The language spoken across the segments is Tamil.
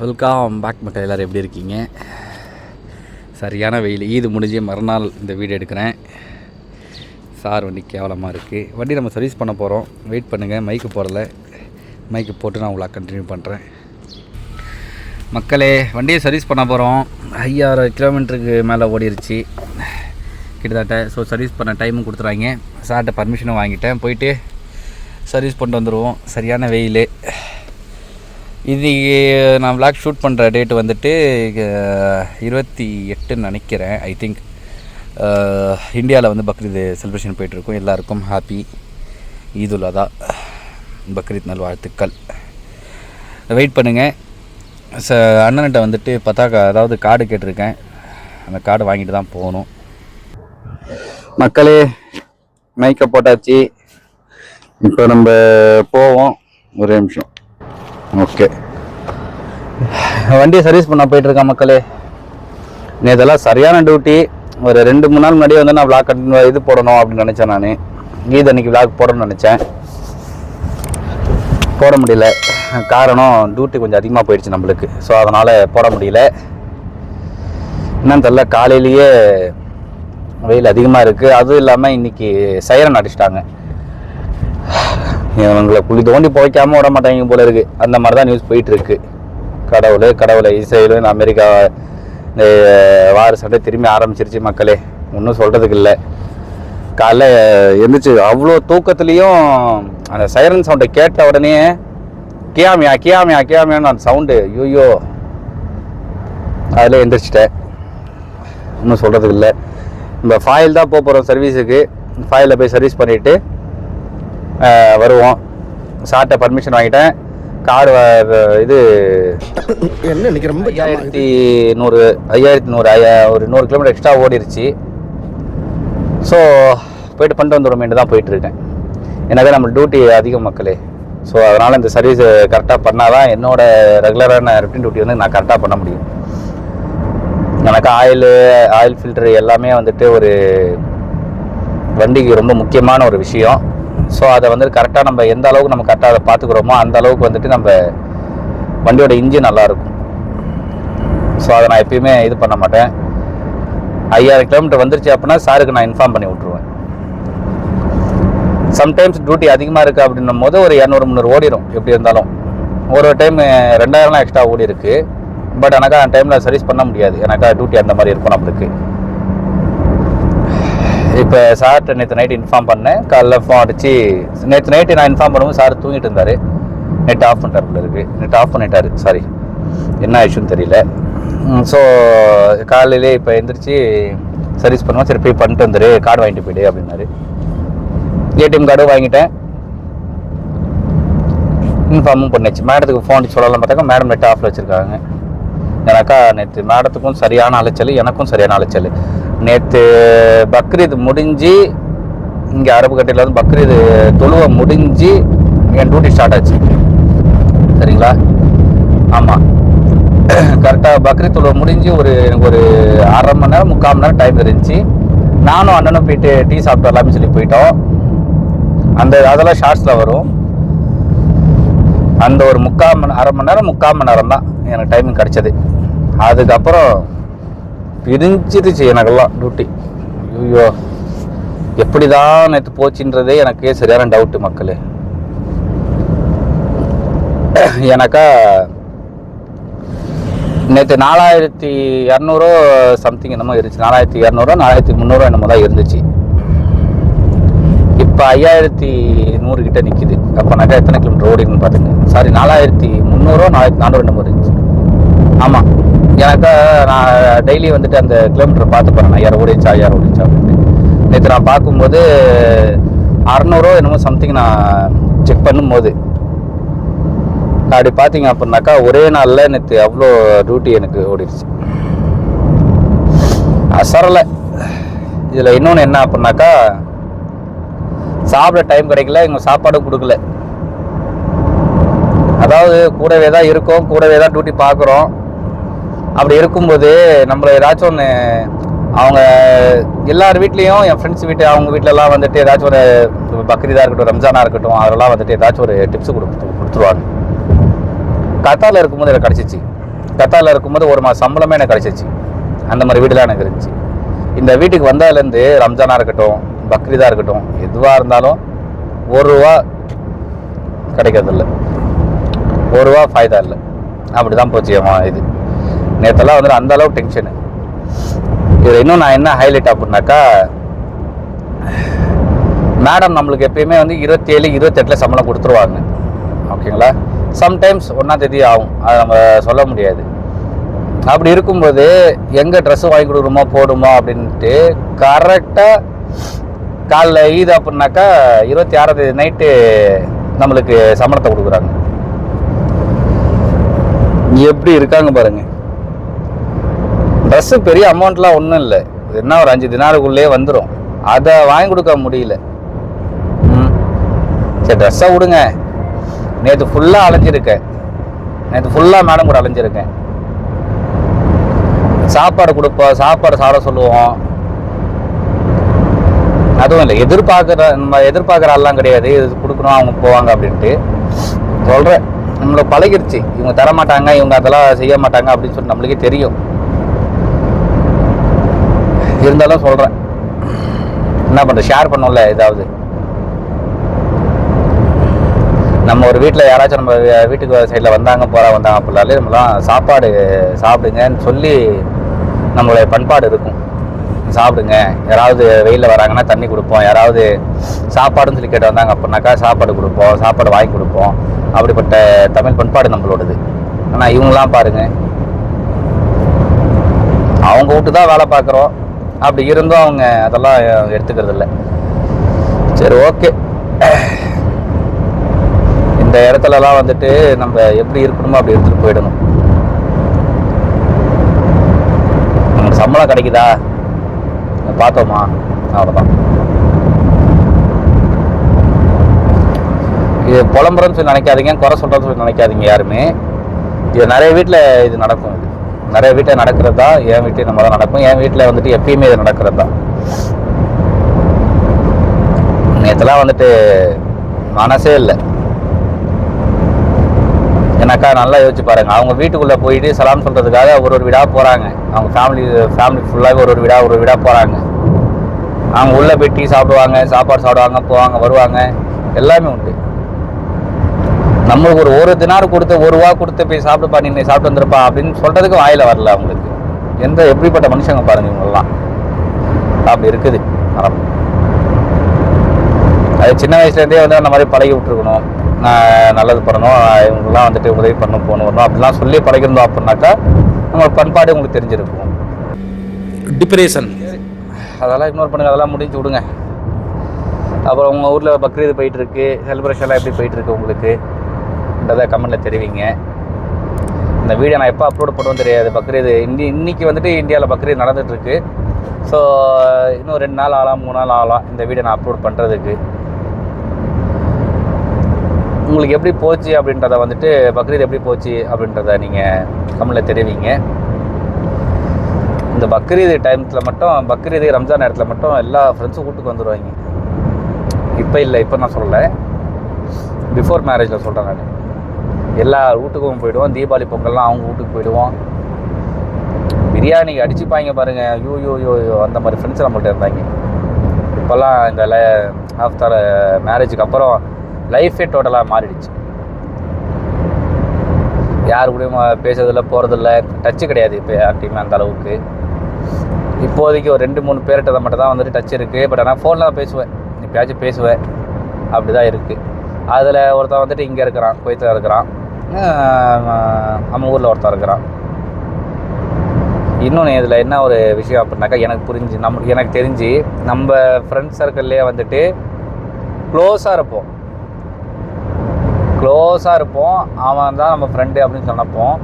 வெல்கம் பேக் மக்கள். எல்லோரும் எப்படி இருக்கீங்க? சரியான வெயில். ஈது முடிஞ்சு மறுநாள் இந்த வீடியோ எடுக்கிறேன். சார் வண்டி கேவலமாக இருக்குது. வண்டி நம்ம சர்வீஸ் பண்ண போகிறோம். வெயிட் பண்ணுங்கள். மைக்கு போடலை. மைக்கு போட்டு நான் உங்களை கண்டினியூ பண்ணுறேன். மக்களே, வண்டியை சர்வீஸ் பண்ண போகிறோம். 5000 கிலோமீட்டருக்கு மேலே ஓடிருச்சு கிட்டத்தட்ட. ஸோ சர்வீஸ் பண்ண டைமும் கொடுத்துறாங்க. சார்கிட்ட பர்மிஷனும் வாங்கிட்டேன். போயிட்டு சர்வீஸ் பண்ணிட்டு வந்துடுவோம். சரியான வெயில். இது நான் விளாக் ஷூட் பண்ணுற டேட்டு வந்துட்டு 28 நினைக்கிறேன். ஐ திங்க் இந்தியாவில் வந்து பக்ரீத் செலிப்ரேஷன் போயிட்டுருக்கோம். எல்லாருக்கும் ஹாப்பி ஈதுல் அதா, பக்ரீத் நல்வாழ்த்துக்கள். வெயிட் பண்ணுங்கள். அண்ணன்கிட்ட வந்துட்டு பத்தாக்கா அதாவது கார்டு கேட்டிருக்கேன். அந்த கார்டு வாங்கிட்டு தான் போகணும். மக்களே, மைக்கை போட்டாச்சு. இப்போ நம்ம போவோம். ஒரே நிமிஷம். ஓகே, வண்டியை சர்வீஸ் பண்ண போயிட்டுருக்கேன் மக்களே. இதெல்லாம் சரியான டியூட்டி. ஒரு 2-3 நாள் முன்னாடியே வந்து நான் விளாக் இது போடணும் அப்படின்னு நினச்சேன். நான் ஈத் அன்னைக்கு விளாக் போடணும்னு நினச்சேன். போட முடியல. காரணம் டியூட்டி கொஞ்சம் அதிகமாக போயிடுச்சு நம்மளுக்கு. ஸோ அதனால் போட முடியல. என்னன்னு தெரியல, காலையிலேயே வெயில் அதிகமாக இருக்குது. அதுவும் இல்லாமல் இன்றைக்கி சைரன் அடிச்சிட்டாங்க. இவங்களை குழி தோண்டி போய்க்காமல் விட மாட்டாங்க போல இருக்குது. அந்த மாதிரி தான் நியூஸ் போயிட்டுருக்கு. கடவுளை இஸ்ரேலும் அமெரிக்கா இந்த வார சண்டை திரும்பி ஆரம்பிச்சிருச்சு மக்களே. ஒன்றும் சொல்கிறதுக்கு இல்லை. காலைல எழுந்திரிச்சு அவ்வளோ தூக்கத்துலேயும் அந்த சைரன் சவுண்டை கேட்ட உடனே கியாமியான்னு அந்த சவுண்டு, ஐயோ அதில் எந்திரிச்சிட்டேன். ஒன்றும் சொல்கிறதுக்கு இல்லை. நம்ம ஃபாயில் தான் போகிறோம் சர்வீஸுக்கு. ஃபாயிலில் போய் சர்வீஸ் பண்ணிவிட்டு வருவோம். சார்ட்ட பர்மிஷன் வாங்கிட்டேன். கார்டு இது என்ன இன்னைக்கு ரொம்ப 5100 ஒரு 100 கிலோமீட்டர் எக்ஸ்ட்ரா ஓடிருச்சு. ஸோ போய்ட்டு பண்ணிட்டு வந்துடுவோமேட்டு தான் போயிட்டுருக்கேன். எனவே நம்ம டியூட்டி அதிகம் மக்களே. ஸோ அதனால் இந்த சர்வீஸ் கரெக்டாக பண்ணால் தான் என்னோடய ரெகுலரான ருட்டீன் டியூட்டி வந்து நான் கரெக்டாக பண்ண முடியும். எனக்கு ஆயில் ஃபில்டர் எல்லாமே வந்துட்டு ஒரு வண்டிக்கு ரொம்ப முக்கியமான ஒரு விஷயம். ஸோ அதை வந்து கரெக்டாக நம்ம எந்த அளவுக்கு நம்ம கரெக்டாக அதை பார்த்துக்குறோமோ அந்த அளவுக்கு வந்துட்டு நம்ம வண்டியோட இன்ஜின் நல்லாயிருக்கும். ஸோ அதை நான் எப்பயுமே இது பண்ண மாட்டேன். 5000 கிலோமீட்டர் வந்துருச்சு அப்படின்னா சாருக்கு நான் இன்ஃபார்ம் பண்ணி விட்ருவேன். சம்டைம்ஸ் டியூட்டி அதிகமாக இருக்குது அப்படின்னும் போது ஒரு 200-300 ஓடிடும். எப்படி இருந்தாலும் ஒரு டைம் 2000 எக்ஸ்ட்ரா ஓடி இருக்குது. பட் எனக்கு அந்த டைமில் சர்வீஸ் பண்ண முடியாது. எனக்கு டியூட்டி அந்த மாதிரி இருக்கும் நம்மளுக்கு. இப்போ சார்கிட்ட நேற்று நைட்டு இன்ஃபார்ம் பண்ணேன். காலைல ஃபோன் அடிச்சு நேற்று நைட்டு நான் இன்ஃபார்ம் பண்ணும்போது சார் தூங்கிட்டு இருந்தார். நெட் ஆஃப் பண்ணிட்டார் இருக்குது. நெட் ஆஃப் பண்ணிட்டார். சாரி, என்ன இஷ்யூன்னு தெரியல. ஸோ காலையிலே இப்போ எழுந்திரிச்சு சர்வீஸ் பண்ணுவோம். சரி போய் பண்ணிட்டு வந்துடு, கார்டு வாங்கிட்டு போய்டு அப்படின்னாரு. ஏடிஎம் கார்டும் வாங்கிட்டேன். இன்ஃபார்மும் பண்ணிச்சு. மேடத்துக்கு ஃபோன் அடிச்சு சொல்லலாம் பார்த்தாக்கா மேடம் நெட் ஆஃபில் வச்சுருக்காங்க. எனக்கா நேற்று மேடத்துக்கும் சரியான அலைச்சல், எனக்கும் சரியான அலைச்சல். நேற்று பக்ரீத் முடிஞ்சு இங்கே அரபுக்கட்டையில் வந்து பக்ரீத் தொழுவை முடிஞ்சு என் டியூட்டி ஸ்டார்ட் ஆச்சு. சரிங்களா? ஆமாம், கரெக்டாக பக்ரீத் தொழுவை முடிஞ்சு எனக்கு ஒரு 1/2 மணி நேரம் 3/4 மணி நேரம் டைம் இருந்துச்சு. நானும் அண்ணனும் போயிட்டு டீ சாப்பிட்டு வரலாம்னு சொல்லி போயிட்டோம். அதெல்லாம் ஷார்ட்ஸில் வரும். அந்த ஒரு 1/2 மணி நேரம் தான் எனக்கு டைமிங் கிடச்சது. அதுக்கப்புறம் பிரிஞ்சிருச்சு எனக்கெல்லாம் டியூட்டி. ஐயோ, எப்படி தான் நேற்று போச்சுன்றதே எனக்கே சரியான டவுட்டு மக்களே. எனக்கா நேற்று 4200 சம்திங் என்னமோ இருந்துச்சு. 4200 4300 என்னமோ தான் இருந்துச்சு. இப்போ 5100 கிட்ட நிற்கிது. அப்போனாக்கா எத்தனை கிலோமீட்டர் ஓடிக்குன்னு பார்த்துங்க. சாரி, 4300 4400 என்னமோ இருந்துச்சு. ஆமாம், எனக்கு நான் டெய்லி வந்துட்டு அந்த கிலோமீட்டர் பார்த்து போகிறேன். 5000 ஓடிச்சா அப்படின்ட்டு. நேற்று நான் பார்க்கும்போது 600 என்னமோ சம்திங் நான் செக் பண்ணும்போது அப்படி பார்த்தீங்க அப்படின்னாக்கா ஒரே நாளில் நேற்று அவ்வளோ டியூட்டி எனக்கு ஓடிடுச்சு. அசரலை. இதில் இன்னொன்று என்ன அப்படின்னாக்கா சாப்பிட டைம் கிடைக்கல. இவங்க சாப்பாடும் கொடுக்கல. அதாவது கூடவே தான் இருக்கோம், கூடவே தான் டியூட்டி பார்க்குறோம். அப்படி இருக்கும்போது நம்மளை ஏதாச்சும் ஒன்று அவங்க எல்லார் வீட்லேயும், என் ஃப்ரெண்ட்ஸ் வீட்டு அவங்க வீட்டிலலாம் வந்துட்டு ஏதாச்சும் ஒரு பக்ரீதாக இருக்கட்டும், ரம்ஜானாக இருக்கட்டும், அதெல்லாம் வந்துட்டு ஏதாச்சும் ஒரு டிப்ஸ் கொடுத்துருவாங்க. கத்தாரில் இருக்கும்போது எனக்கு கிடச்சிச்சு. கத்தாரில் இருக்கும்போது 1 மாதம் சம்பளமே எனக்கு கிடச்சிச்சு. அந்த மாதிரி வீடுலாம் எனக்கு இருந்துச்சு. இந்த வீட்டுக்கு வந்ததுலேருந்து ரம்ஜானாக இருக்கட்டும், பக்ரீதாக இருக்கட்டும், எதுவாக இருந்தாலும் ₹1 கிடைக்கிறதில்ல, ₹1 ஃபாய்தா இல்லை. அப்படி தான் போச்சு இது. நேற்றெல்லாம் வந்துட்டு அந்தளவு டென்ஷனு. இதில் இன்னும் நான் என்ன ஹைலைட் அப்படின்னாக்கா, மேடம் நம்மளுக்கு எப்பயுமே வந்து 27, 28 சம்பளம் கொடுத்துருவாங்க. ஓகேங்களா? சம்டைம்ஸ் 1ஆம் தேதி ஆகும், அதை நம்ம சொல்ல முடியாது. அப்படி இருக்கும்போது எங்கே ட்ரெஸ்ஸு வாங்கி கொடுக்குறோமோ போடுமோ அப்படின்ட்டு கரெக்டாக காலைல ஈது அப்படின்னாக்கா 26ஆம் தேதி நைட்டு நம்மளுக்கு சம்பளத்தை கொடுக்குறாங்க. எப்படி இருக்காங்க பாருங்க. ட்ரெஸ்ஸு பெரிய அமௌண்ட்லாம் ஒன்றும் இல்லை, என்ன ஒரு 5 தினாருக்குள்ளே வந்துடும். அதை வாங்கி கொடுக்க முடியல. சரி ட்ரெஸ்ஸை விடுங்க, நேற்று ஃபுல்லாக அலைஞ்சிருக்கேன், நேற்று ஃபுல்லாக மேடம் கூட அலைஞ்சிருக்கேன். சாப்பாடு கொடுப்போம், சாப்பாடு சாப்பிட சொல்லுவோம், அதுவும் இல்லை. நம்ம எதிர்பார்க்குற ஆள்லாம் கிடையாது, இது கொடுக்கணும் அவங்க போவாங்க அப்படின்ட்டு சொல்கிறேன். நம்மளை பழகிருச்சு, இவங்க தரமாட்டாங்க, இவங்க அதெல்லாம் செய்ய மாட்டாங்க அப்படின்னு சொல்லி நம்மளுக்கே தெரியும். இருந்தாலும் சொல்கிறேன், என்ன பண்ணுற, ஷேர் பண்ணோம்ல ஏதாவது. நம்ம ஒரு வீட்டில் யாராச்சும் நம்ம வீட்டுக்கு சைடில் வந்தாங்க அப்படின்னாலே நம்மளாம் சாப்பாடு சாப்பிடுங்கன்னு சொல்லி நம்மளுடைய பண்பாடு இருக்கும். சாப்பிடுங்க, யாராவது வெயிலில் வராங்கன்னா தண்ணி கொடுப்போம், யாராவது சாப்பாடுன்னு சொல்லி கேட்டு வந்தாங்க அப்படின்னாக்கா சாப்பாடு கொடுப்போம், சாப்பாடு வாங்கி கொடுப்போம். அப்படிப்பட்ட தமிழ் பண்பாடு நம்மளோடது. ஆனால் இவங்களாம் பாருங்கள், அவங்க விட்டு தான் வேலை பார்க்குறோம், அப்படி இருந்தும் அவங்க அதெல்லாம் எடுத்துக்கிறது இல்லை. சரி ஓகே, இந்த இடத்துலலாம் வந்துட்டு நம்ம எப்படி இருக்கணுமோ அப்படி எடுத்துகிட்டு போயிடணும். நமக்கு சம்பளம் கிடைக்குதா, பார்த்தோமா, அவ்வளோதான். இது புலம்புறன்னு சொல்லி நினைக்காதீங்க, குறை சொல்கிறேன்னு சொல்லி நினைக்காதீங்க யாருமே. இது நிறைய வீட்டில் இது நடக்கும், இது நிறைய வீட்டில் நடக்கிறது தான். என் வீட்டில் நம்ம தான் நடக்கும், என் வீட்டில் வந்துட்டு எப்பயுமே இது நடக்கிறது தான். நேற்றுலாம் வந்துட்டு மனசே இல்லை. எனக்கா நல்லா யோசிச்சு பாருங்கள், அவங்க வீட்டுக்குள்ளே போயிட்டு சலாம் சொல்கிறதுக்காக ஒரு வீடாக போகிறாங்க. அவங்க ஃபேமிலி ஃபுல்லாகவே ஒரு வீடாக போகிறாங்க. அவங்க உள்ளே போய் டீ சாப்பிடுவாங்க, சாப்பாடு சாப்பிடுவாங்க, போவாங்க, வருவாங்க, எல்லாமே உண்டு. நம்மளுக்கு ஒரு தினார் கொடுத்து ₹1 கொடுத்து போய் சாப்பிடுப்பா, நீ சாப்பிட்டு வந்துருப்பா அப்படின்னு சொல்கிறதுக்கு வாயில் வரல அவங்களுக்கு. எப்படிப்பட்ட மனுஷங்க பாருங்கள் இவங்கெல்லாம். அப்படி இருக்குது மரம். அது சின்ன வயசுலேருந்தே வந்து அந்த மாதிரி பழகி விட்டுருக்கணும். நல்லது பண்ணணும், இவங்கெல்லாம் வந்துட்டு உதவி பண்ணணும், போகணும் வரணும் அப்படிலாம் சொல்லி பழகிருந்தோம் அப்படின்னாக்கா நம்ம பண்பாடு உங்களுக்கு தெரிஞ்சிருக்கும். டிப்ரெஷன் அதெல்லாம் இக்னோர் பண்ணுங்கள், அதெல்லாம் முடிஞ்சு விடுங்க. அப்புறம் உங்கள் ஊரில் பக்ரீது போயிட்டுருக்கு, செலிப்ரேஷன்லாம் எப்படி போயிட்டுருக்கு உங்களுக்குன்றதை கமெண்ட்டில் தெரிவிங்க. இந்த வீடியோ நான் எப்போ அப்லோட் பண்ணுவோம் தெரியாது. பக்ரீது இன்றைக்கி வந்துட்டு இந்தியாவில் பக்ரீது நடந்துகிட்ருக்கு. ஸோ இன்னும் 2 நாள் ஆகலாம், 3 நாள் ஆகலாம் இந்த வீடியோ நான் அப்லோட் பண்ணுறதுக்கு. உங்களுக்கு எப்படி போச்சு அப்படின்றத வந்துட்டு, பக்ரீத் எப்படி போச்சு அப்படின்றத நீங்கள் கமெண்ட்டில் தெரிவிங்க. இந்த பக்ரீது டைமத்தில் மட்டும், பக்ரீது ரம்ஜான் நேரத்தில் மட்டும் எல்லா ஃப்ரெண்ட்ஸும் வீட்டுக்கு வந்துடுவாங்க. இப்போ இல்லை, இப்போ நான் சொல்லலை, பிஃபோர் மேரேஜில் சொல்கிறேன் நான். எல்லா வீட்டுக்கும் போயிடுவோம், தீபாவளி பொங்கல்லாம் அவங்க வீட்டுக்கு போயிடுவோம். பிரியாணிக்கு அடிச்சுப்பாங்க பாருங்கள், யோ அந்த மாதிரி ஃப்ரெண்ட்ஸ் நம்மள்ட்ட இருந்தாங்க. இப்போல்லாம் இந்த ஆஃப்டர் மேரேஜுக்கு அப்புறம் லைஃபே டோட்டலாக மாறிடுச்சு. யார் கூடயும் பேசுறதில்ல, போகிறதில்ல, டச்சு கிடையாது இப்போ யார்ட்டையுமே அந்த அளவுக்கு. இப்போதைக்கு ஒரு 2-3 பேர்கிட்ட மட்டும் தான் வந்துட்டு டச் இருக்குது. பட் ஆனால் ஃபோனில் தான் பேசுவேன், எப்பயாச்சும் பேசுவேன், அப்படி தான் இருக்குது. அதில் ஒருத்தன் வந்துட்டு இங்கே இருக்கிறான், குவைத்தில் இருக்கிறான், நம்ம ஊரில் ஒருத்தன் இருக்கிறான். இன்னொன்று இதில் என்ன ஒரு விஷயம் அப்படின்னாக்கா, எனக்கு தெரிஞ்சு நம்ம ஃப்ரெண்ட்ஸ் சர்க்கிள்லேயே வந்துட்டு க்ளோஸாக இருப்போம். அவன் தான் நம்ம ஃப்ரெண்டு அப்படின்னு சொன்னப்போம்,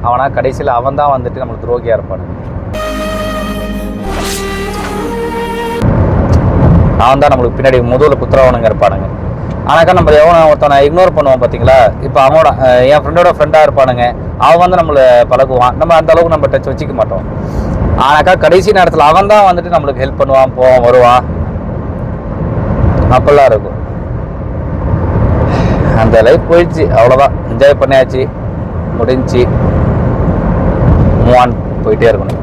அவனா கடைசியில் அவன் தான் வந்துட்டு நம்மளுக்கு துரோகியாக இருப்பானு. அவன் தான் நம்மளுக்கு பின்னாடி முதல்ல குத்துறவனுங்க இருப்பானுங்க. ஆனாக்கா நம்ம ஒருத்தனை இக்னோர் பண்ணுவோம் பார்த்தீங்களா. இப்போ அவனோட என் ஃப்ரெண்டோட ஃப்ரெண்டாக இருப்பானுங்க, அவன் வந்து நம்மளை பழகுவான், நம்ம அந்த அளவுக்கு நம்ம டச் வச்சுக்க மாட்டோம். ஆனாக்கா கடைசி நேரத்தில் அவன் தான் வந்துட்டு நம்மளுக்கு ஹெல்ப் பண்ணுவான், போவான், வருவான், அப்பெல்லாம் இருக்கும். அந்த லைஃப் போயிடுச்சு, அவ்வளோதான். என்ஜாய் பண்ணியாச்சு, முடிஞ்சு. மூவ் ஆன் போயிட்டே இருக்கணும்.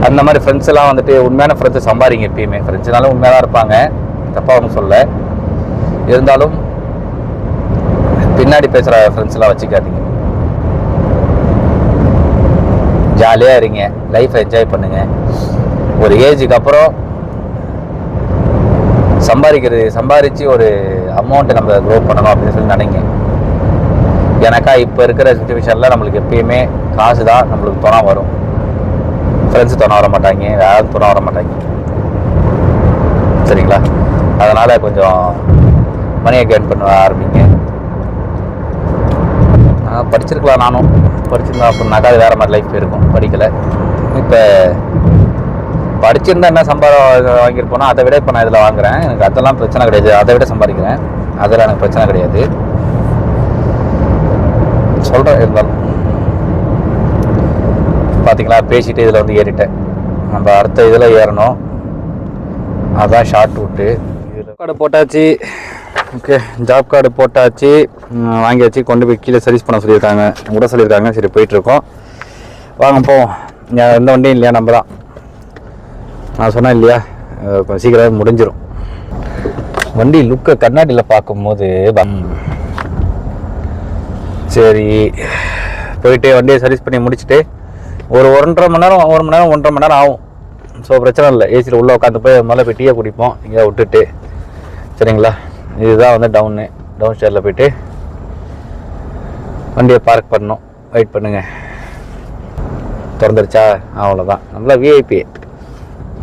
அந்த மாதிரி ஃப்ரெண்ட்ஸ் எல்லாம் வந்துட்டு உண்மையான ஃப்ரெண்ட்ஸை சம்பாதிங்க எப்பயுமே. ஃப்ரெண்ட்ஸ்னாலும் உண்மையாக தான் இருப்பாங்க, தப்பாக ஒன்றும் சொல்ல. இருந்தாலும் பின்னாடி பேசுகிற ஃப்ரெண்ட்ஸ்லாம் வச்சுக்காதீங்க. ஜாலியாக இருங்க, லைஃப்பை என்ஜாய் பண்ணுங்க. ஒரு ஏஜுக்கு அப்புறம் சம்பாதிச்சு ஒரு அமௌண்ட்டை நம்ம க்ரோ பண்ணணும் அப்படின்னு சொல்லி நினைங்க. எனக்கா இப்போ இருக்கிற சுச்சுவேஷனில் நம்மளுக்கு எப்பயுமே காசு தான் நம்மளுக்கு துணை வரும். ஃப்ரெண்ட்ஸு துணை வர மாட்டாங்க, யாரும் துணை வர மாட்டாங்க. சரிங்களா? அதனால் கொஞ்சம் மணியை கெயின் பண்ண ஆரம்பிங்க. நான் படிச்சிருக்கலாம், நானும் படிச்சிருந்தேன் அப்படின்னாக்கா அது வேறு மாதிரி லைஃப் போயிருக்கும். படிக்கலை. இப்போ படிச்சிருந்தா என்ன சம்பாதம் வாங்கியிருப்போனா அதை விட இப்போ நான் இதில் வாங்குகிறேன். எனக்கு அதெல்லாம் பிரச்சனை கிடையாது. அதை விட சம்பாதிக்கிறேன், அதில் எனக்கு பிரச்சனை கிடையாது. சொல்கிறேன். இருந்தாலும் பார்த்தீங்களா, பேசிட்டு இதில் வந்து ஏறிட்டேன். நம்ம அடுத்த இதில் ஏறணும், அதுதான் ஷார்ட் ரூட்டு. ஜாப் கார்டு போட்டாச்சு. ஓகே, ஜாப் கார்டு போட்டாச்சு, வாங்கியாச்சு. கொண்டு போய் கீழே சர்வீஸ் பண்ண சொல்லியிருக்காங்க, கூட சொல்லியிருக்காங்க. சரி, போயிட்டுருக்கோம். வாங்க போவோம். எந்த வண்டியும் இல்லையா, நம்ம தான். நான் சொன்னேன் இல்லையா, கொஞ்சம் சீக்கிரம் முடிஞ்சிடும். வண்டி லுக்கை கண்ணாடியில் பார்க்கும்போது சரி போயிட்டு வண்டியை சர்வீஸ் பண்ணி முடிச்சுட்டு ஒரு 1.5 மணி நேரம் 1.5 மணி நேரம் ஆகும். ஸோ பிரச்சனை இல்லை. ஏசியில் உள்ளே உட்காந்து போய் முதல்ல போய் டீயை குடிப்போம் இங்கே விட்டுட்டு. சரிங்களா? இதுதான் வந்து டவுன் ஸ்டேரில் போயிட்டு வண்டியை பார்க் பண்ணணும். வெயிட் பண்ணுங்க. திறந்துருச்சா? அவ்வளோதான். நம்மளா விஐபி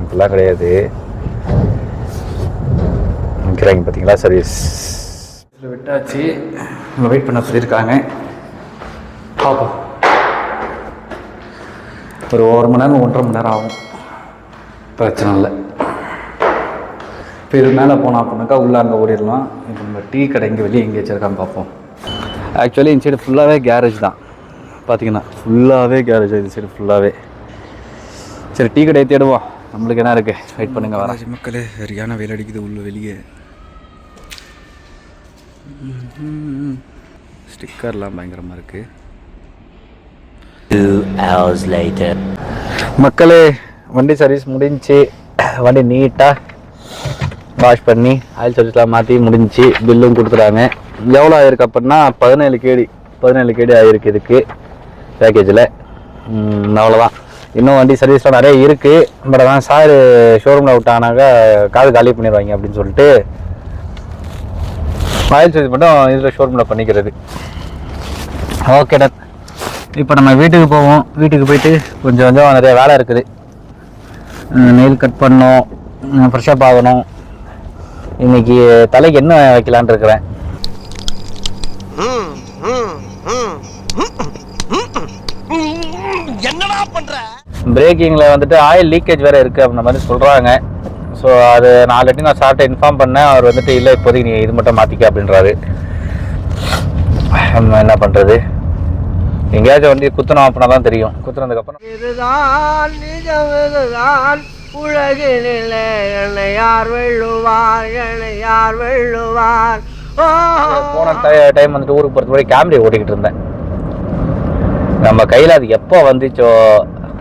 இப்பெல்லாம் கிடையாது. நிற்கிறாங்க பார்த்தீங்களா, சர்வீஸ் விட்டாச்சு. நம்ம வெயிட் பண்ண சொல்லியிருக்காங்க. பார்ப்போம். ஒரு 1 மணி நேரம் 1.5 மணி நேரம் ஆகும். பிரச்சனை இல்லை. இப்போ இது மேலே போனோம் அப்படின்னாக்கா உள்ளே அங்கே ஓடிடலாம். இப்போ நம்ம டீ கடை இங்கே வெளியே எங்கே வச்சுருக்கான்னு பார்ப்போம். ஆக்சுவலி இந்த சைடு ஃபுல்லாகவே கேரேஜ் தான். பார்த்தீங்கன்னா ஃபுல்லாகவே கேரேஜ். இது சைடு ஃபுல்லாகவே. சரி, டீ கடையை தேடுவோம். நம்மளுக்கு என்ன இருக்குது, வெயிட் பண்ணுங்க. வர மக்களே, சரியான வெயில் அடிக்குது உள்ள வெளியே. ஸ்டிக்கர்லாம் பயங்கரமாக இருக்குது. 2 hours later. மக்களே, வண்டி சர்வீஸ் முடிஞ்சு. வண்டி நீட்டாக வாஷ் பண்ணி ஆயில் சர்வீஸ்லாம் மாற்றி முடிஞ்சு. பில்லும் கொடுத்துட்டாங்க. எவ்வளோ ஆயிருக்கு அப்படின்னா 17 கேடி ஆகிருக்கு இதுக்கு பேக்கேஜில். அவ்வளோதான். இன்னும் வண்டி சர்வீஸ்லாம் நிறைய இருக்குது. பட் அதான் சார் ஷோரூமில் விட்டானாக்கா காது காலி பண்ணிடுவாங்க அப்படின்னு சொல்லிட்டு ஆயில் சர்வீஸ் மட்டும் இதில் ஷோரூமில் பண்ணிக்கிறது. Okay done. இப்போ நம்ம வீட்டுக்கு போவோம். வீட்டுக்கு போயிட்டு கொஞ்சம் நிறைய வேலை இருக்குது. நெயில் கட் பண்ணணும், ஃப்ரெஷ்ஷப் ஆகணும். இன்னைக்கு தலைக்கு என்ன வைக்கலான் இருக்கிறேன். என்னடா பண்ற? பிரேக்கிங்கில் வந்துட்டு ஆயில் லீக்கேஜ் வேறு இருக்குது அப்படின்ற மாதிரி சொல்கிறாங்க. ஸோ அது நாளைக்கு நான் சார்ட்டை இன்ஃபார்ம் பண்ணேன். அவர் வந்துட்டு இல்லை, இப்போதைக்கு நீ இது மட்டும் மாற்றிக்க அப்படின்றாரு. நம்ம என்ன பண்ணுறது? எங்கேயாச்சும் வண்டி குத்தணும் அப்படின்னா தான் தெரியும். குத்துனதுக்கப்புறம் இதுதான் நிஜம், இதுதான் உலகினிலே என்னை யார் வெல்லுவார். போன டைம் வந்துட்டு ஊருக்கு போகிறது முன்னாடி கேமரா ஓட்டிக்கிட்டு இருந்தேன். நம்ம கையில் அது எப்போ வந்துச்சோ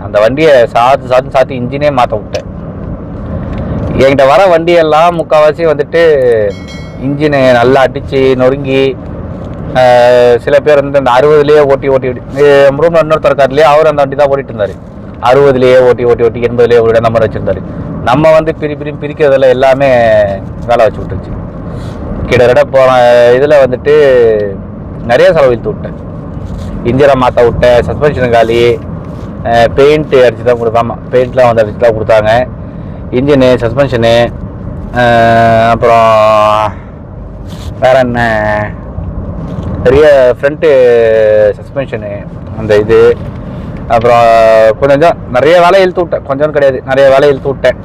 அந்த வண்டியை சாத்தி இன்ஜினே மாற்ற விட்டேன். என்கிட்ட வர வண்டியெல்லாம் முக்கால்வாசி வந்துட்டு இன்ஜினை நல்லா அடித்து நொறுங்கி, சில பேர் வந்து அந்த 60லேயே ஓட்டி ரூமில் இன்னொருத்தர் கார்லேயே அவர் அந்த வண்டி தான் ஓட்டிகிட்டு இருந்தார். 60லேயே ஓட்டி 80லேயே ஓடி அந்த மாதிரி வச்சுருந்தார். நம்ம வந்து பிரிக்கிறதுல எல்லாமே வேலை வச்சு விட்டுருச்சு. கிட்டத்தட்ட போன இதில் வந்துட்டு நிறைய செலவு இழுத்து விட்டேன். இன்ஜினை மாற்ற விட்டேன், சஸ்பென்ஷன் காலி, பெயிண்ட் அடிச்சு தான் கொடுத்தாமா. பெயிண்ட்லாம் வந்து அடிச்சு தான் கொடுத்தாங்க. இன்ஜினு, சஸ்பென்ஷனு, அப்புறம் வேறு என்ன, பெரிய ஃப்ரண்ட்டு சஸ்பென்ஷனு அந்த இது, அப்புறம் கொஞ்சம் நிறைய வேலையை இழுத்து விட்டேன். கொஞ்சம் கிடையாது, நிறைய வேலையை இழுத்து விட்டேன்.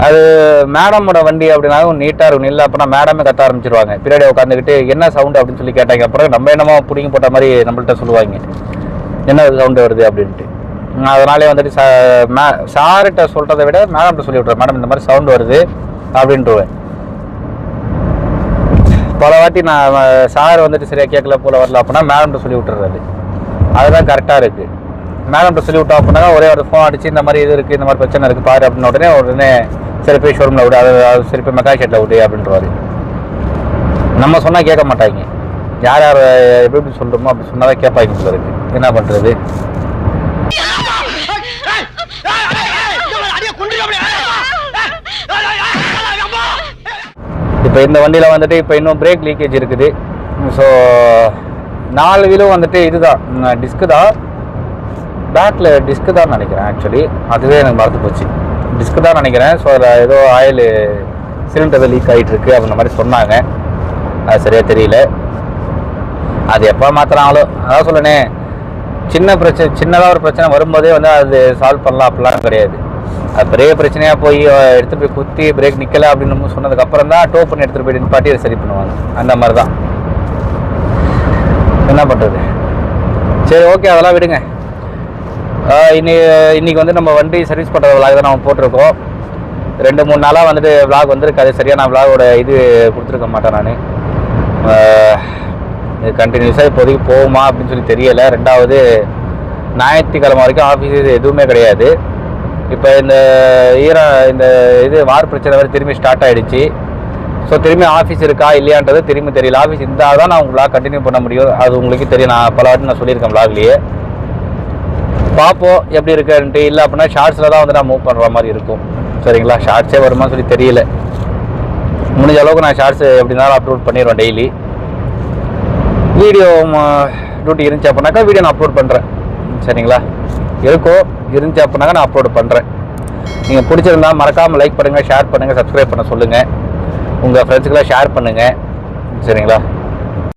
அது மேடமோட வண்டி அப்படின்னாலும் நீட்டாக இருக்கும். இல்லை அப்படின்னா மேடமே கத்த ஆரம்பிச்சிருவாங்க. பின்னாடி உட்காந்துக்கிட்டு என்ன சவுண்டு அப்படின்னு சொல்லி கேட்டாங்க. அப்புறம் நம்ம என்னமோ பிடிங்கி போட்ட மாதிரி நம்மள்கிட்ட சொல்லுவாங்க, என்ன சவுண்டு வருது அப்படின்ட்டு. அதனாலே வந்துட்டு சார்கிட்ட சொல்கிறத விட மேடம்கிட்ட சொல்லி விட்ருவேன், மேடம் இந்த மாதிரி சவுண்டு வருது அப்படின்ட்டுருவேன். பல வாட்டி நான் சார் வந்துட்டு சரியாக கேட்கல போல வரல அப்படின்னா மேடம்கிட்ட சொல்லி விட்டுறது. அதுதான் கரெக்டாக இருக்குது. மேடம் சொல்லி விட்டோம் அப்படின்னா ஒரே ஒரு ஃபோன் அடிச்சு இந்த மாதிரி இது இருக்குது, இந்த மாதிரி பிரச்சனை இருக்குது பாரு அப்படின்னு உடனே சரி போய் ஷோரூமில் விடு, அது சரி போய் மெக்கானிக் ஷெட்டில் விடு அப்படின்றவாரு. நம்ம சொன்னால் கேட்க மாட்டாங்க. யார் யார் எப்படி சொல்கிறோமோ அப்படி சொன்னால் தான் கேட்பாங்க போல இருக்குது. என்ன பண்ணுறது? இப்போ இந்த வண்டியில் வந்துட்டு இப்போ இன்னும் பிரேக் லீக்கேஜ் இருக்குது. ஸோ 4 வீலும் வந்துட்டு இதுதான் டிஸ்க்கு தான், பேக்கில் டிஸ்க்கு தான் நினைக்கிறேன். ஆக்சுவலி அதுவே எனக்கு மறந்து போச்சு, டிஸ்க்கு தான் நினைக்கிறேன். ஸோ அதில் ஏதோ ஆயில் சிலிண்டர் லீக் ஆகிட்டு இருக்கு அப்படின்ற மாதிரி சொன்னாங்க. அது சரியாக தெரியல. அது எப்போ மாற்றினாலும் அதான் சொல்லணே, சின்னதாக ஒரு பிரச்சனை வரும்போதே வந்து அது சால்வ் பண்ணலாம் அப்படிலாம் கிடையாது. அது பெரிய பிரச்சனையாக போய் எடுத்துகிட்டு போய் குத்தி பிரேக் நிற்கலை அப்படின்னு சொன்னதுக்கப்புறம் தான் டோ பண்ணி எடுத்துகிட்டு போய் நிப்பாட்டி அதை சரி பண்ணுவாங்க. அந்த மாதிரி தான். என்ன பண்ணுறது? சரி ஓகே, அதெல்லாம் விடுங்க. இன்னைக்கு வந்து நம்ம வண்டி சர்வீஸ் பண்ணுற விளாக் தான் நம்ம போட்டிருக்கோம். 2-3 நாளாக வந்துட்டு விளாக் வந்திருக்கு. அது சரியாக நான் விளாகோட இது கொடுத்துருக்க மாட்டேன். நான் இது கண்டினியூஸாக இப்போதைக்கு போகுமா அப்படின்னு சொல்லி தெரியலை. 2வது ஞாயிற்றுக்கிழமை வரைக்கும் ஆஃபீஸ் எதுவுமே கிடையாது. இப்போ இந்த இது வார் பிரச்சனை வேறு திரும்பி ஸ்டார்ட் ஆகிடுச்சு. ஸோ திரும்பி ஆஃபீஸ் இருக்கா இல்லையான்றது திரும்பி தெரியல. ஆஃபீஸ் இருந்தால் தான் நான் விளாக் கண்டினியூ பண்ண முடியும். அது உங்களுக்கு தெரியும், நான் பல வாட்டி நான் சொல்லியிருக்கேன் விளாக்லேயே. பார்ப்போம் எப்படி இருக்குன்ட்டு. இல்லை அப்படின்னா ஷார்ட்ஸில் தான் வந்து நான் மூவ் பண்ணுற மாதிரி இருக்கும். சரிங்களா? ஷார்ட்ஸே வருமானு சொல்லி தெரியல. முடிஞ்ச அளவுக்கு நான் ஷார்ட்ஸ் எப்படி இருந்தாலும் அப்லோட் பண்ணிடுவேன் டெய்லி. வீடியோ டியூட்டி இருந்துச்சு அப்படின்னாக்கா வீடியோ நான் அப்லோட் பண்ணுறேன். சரிங்களா? இருந்துச்சு அப்படின்னாக்கா நான் அப்லோட் பண்ணுறேன். நீங்கள் பிடிச்சிருந்தா மறக்காமல் லைக் பண்ணுங்கள், ஷேர் பண்ணுங்கள், சப்ஸ்கிரைப் பண்ண சொல்லுங்கள். உங்கள் ஃப்ரெண்ட்ஸுக்கெல்லாம் ஷேர் பண்ணுங்கள். சரிங்களா?